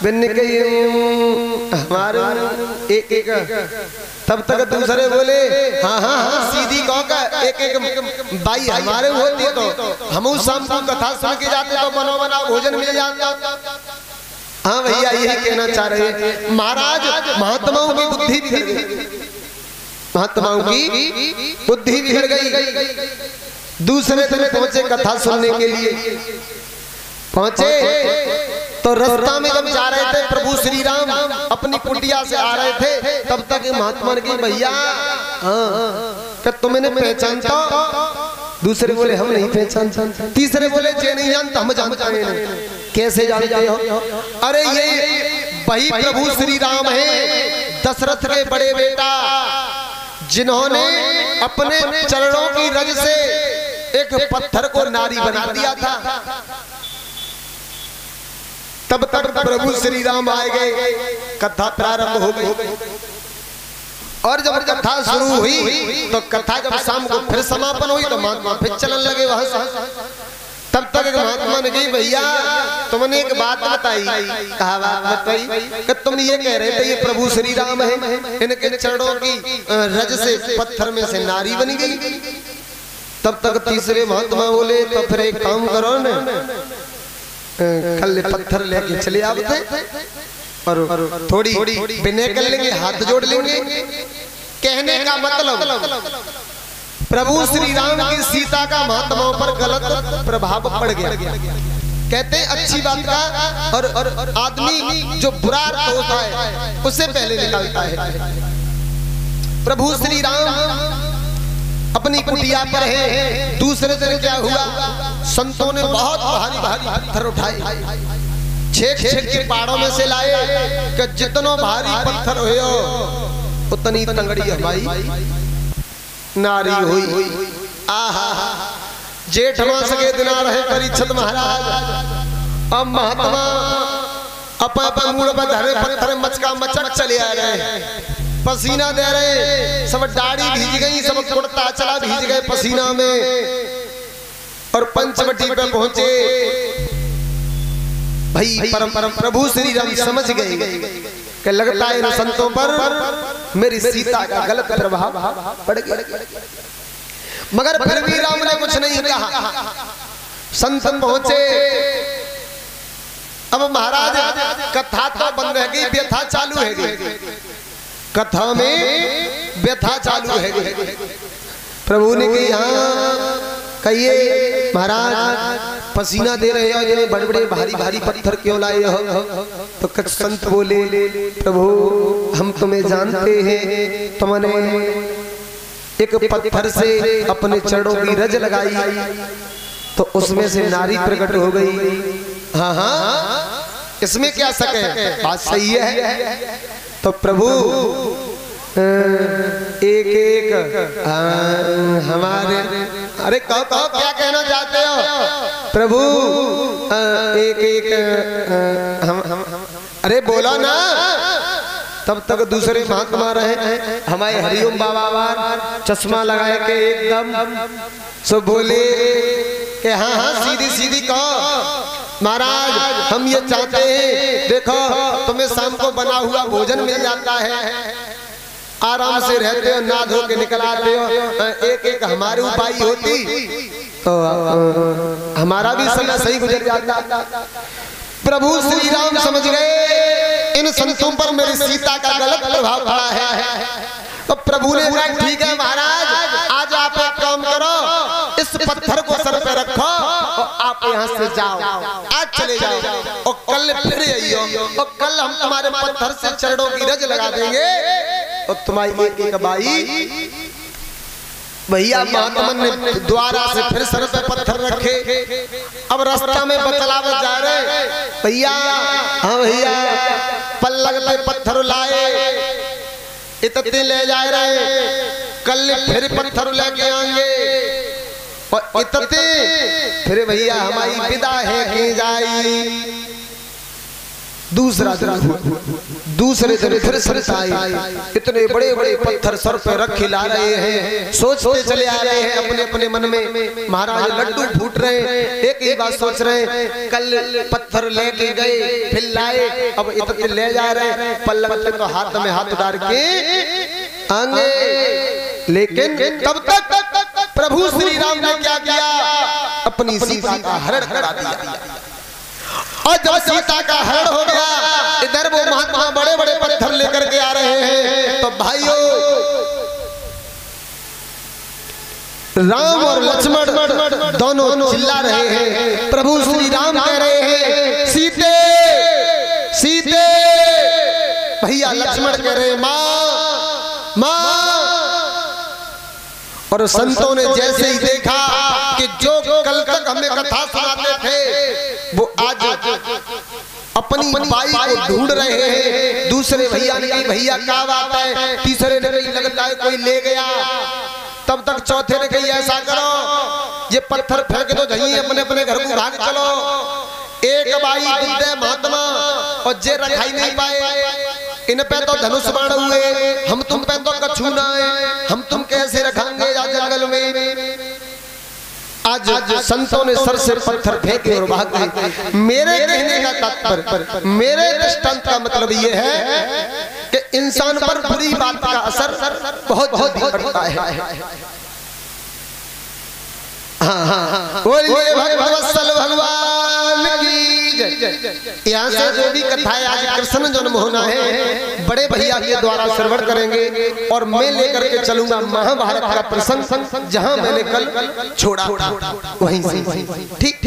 बिन के हमारे एक एक तब तक दूसरे बोले हाँ हाँ हाँ सीधी कहो का एक एक भाई हमारे होती तो हम शाम को कथा सुन के जाते तो बनो बना भोजन मिल जाता। हाँ भैया यही कहना चाह रहे हैं महाराज महात्माओं की बुद्धि बिगड़ गई, महात्माओं की बुद्धि बिगड़ गई। दूसरे दिन पहुंचे कथा सुनने के लिए, पहुंचे तो रास्ता में जब जा रहे थे प्रभु श्री राम अपनी कुटिया से आ रहे थे तब तक महात्मा ने कही भैया हाँ तुमने पहचानता? दूसरे बोले हम नहीं पहचानते। तीसरे बोले जे नहीं जानता हम जानते हैं। कैसे जानते हो? अरे ये वही प्रभु श्री राम है दशरथ के बड़े बेटा जिन्होंने अपने चरणों की रज से एक पत्थर को नारी बना दिया था। तब तक प्रभु श्री राम आए गए, कथा प्रारंभ हो गई और जब कथा शुरू हुई तो कथा जब शाम को फिर समापन हुई तो महात्मा फिर चलन लगे वहां से। तब तक महात्मा ने कही भैया तुमने एक बात बताई। कहा बात बताई कि तुम ये कह रहे थे ये प्रभु श्री राम है, इनके चरणों की रज से पत्थर में से नारी बन गई। तब तक तीसरे महात्मा बोले तो फिर एक काम करो ना, कल पत्थर लेके चले आते और थोड़ी विनय कर लेंगे, हाथ जोड़ लेंगे। कहने का मतलब प्रभु श्री राम की सीता का महात्माओं पर गलत प्रभाव पड़ गया। कहते अच्छी बात का और आदमी जो बुरा होता है उससे पहले निकलता है। प्रभु श्री राम अपनी कुटिया पर है। दूसरे दिन क्या हुआ, संतों ने बहुत भारी भारी पत्थर उठाए, छेक छेक के पहाड़ों में से लाए कि जितना भारी पत्थर हो उतनी तंगड़ी हमारी नारी हुई। आहा जेठ मास के दिन रहे परीक्षित महाराज। अब महात्मा अपा मूड पर धरे पत्थर मचका मचक चले आ रहे, पसीना दे रहे, सब दाढ़ी भीज गई, सब कुर्ता चला भीज गए पसीना में। और पंचवटी पे पहुंचे भाई परम प्रभु श्री राम समझ गए कि लगता है इन संतों पर मेरी सीता का गलत प्रभाव पड़ गया। मगर फिर भी राम ने कुछ नहीं कहा। संत पहुंचे। अब महाराज कथा तो बंद है गई, व्यथा चालू है गई, कथा में व्यथा चालू है। प्रभु ने कहा कहिए महाराज पसीना दे रहे हो, इन्हें बड़े बड़े भारी भारी पत्थर क्यों लाए हो? तो कुछ संत बोले प्रभु हम तुम्हें जानते हैं, तुमने एक पत्थर से अपने चरणों की रज लगाई तो उसमें से नारी प्रकट हो गई। हाँ हाँ इसमें क्या शक है, बात सही है। तो प्रभु एक एक हमारे अरे कहो क्या कहना चाहते हो? प्रभु एक एक हम अरे बोला ना। तब तक दूसरे महात्मा रहे हमारे हरिओम बाबा चश्मा लगाए के एकदम सो बोले कि हाँ हाँ सीधी सीधी कहो महाराज हम ये चाहते हैं, देखो तुम्हें शाम को बना हुआ भोजन मिल जाता है, आराम से रहते हो, ना धो के निकल आते हो, एक एक हमारी उपाय होती तो हमारा भी समय सही गुजर जाता। प्रभु श्री राम समझ गए इन संतों पर मेरी सीता का गलत प्रभाव पड़ा है। तो प्रभु ने कहा ठीक है महाराज आज आप एक काम करो, इस पत्थर को सर पे रखो और आप यहाँ से जाओ, आज चले जाओ और कल फिर आइयो और कल हम तुम्हारे पत्थर से चरणों की रज लगा देंगे और तुम्हारी एक एक बाई। भैया महात्मन ने द्वारा से फिर सर पे पत्थर रखे। अब रास्ता में बतलावत जा रहे भैया, हाँ भैया पल्लग पे पत्थर लाए, इतने ले जा रहे, कल फिर पत्थर लेके आएंगे और इतने फिर भैया हमारी विदा है की जाई। दूसरे दिन फिर संत आए, इतने बड़े बड़े पत्थर सर पे रख खिला रहे हैं, सोचते चले आ रहे हैं अपने अपने मन में, महाराज लड्डू फूट रहे हैं, एक ही बात सोच रहे हैं, कल पत्थर लेके गए फिर लाए, अब इतने ले जा रहे हैं, पल्लव तक तो हाथ में हाथ डाल के आगे। लेकिन तब तक प्रभु श्री राम ने क्या किया, अपनी सीता का हरण करा दिया। और जब सीता का हरण हो गया, इधर वो महात्मा बड़े बड़े पत्थर लेकर के आ रहे हैं, तो भाइयों राम और लक्ष्मण दोनों चिल्ला रहे हैं। प्रभु श्री राम कह रहे हैं सीते सीते, भैया लक्ष्मण कह रहे हैं माँ माँ। और संतों ने जैसे ही देखा कि जो कल तक हमें कथा सुनाते थे वो आज अपनी बाई को ढूंढ रहे हैं। दूसरे भैया ने कही भैया क्या बात है, तीसरे ने कही लगता है कोई ले गया, तब तक चौथे ने कही ऐसा करो ये पत्थर फेंक दो जाइए अपने अपने घर को भाग चलो। एक बाई बुद्धे महात्मा और जे रखाई नहीं पाए, इन पे तो धनुष बाण हुए, हम तुम पे तो कछु ना है, हम तुम कैसे रखेंगे जंगल में। आज संतों ने सर से पत्थर फेंके और भाग गए। मेरे कहने का तात्पर्य, मेरे दृष्टांत का मतलब ये है कि इंसान पर बुरी बात का असर बहुत पड़ता है। हाँ, बोलिए भगवत्सल भगवान की जय। यहाँ से जो भी कथाएं आज कृष्ण जन्म होना है बड़े भैया के द्वारा श्रवण करेंगे, और मैं लेकर के चलूंगा महाभारत का प्रसंग, जहाँ मैंने कल छोड़ा वहीं से। ठीक।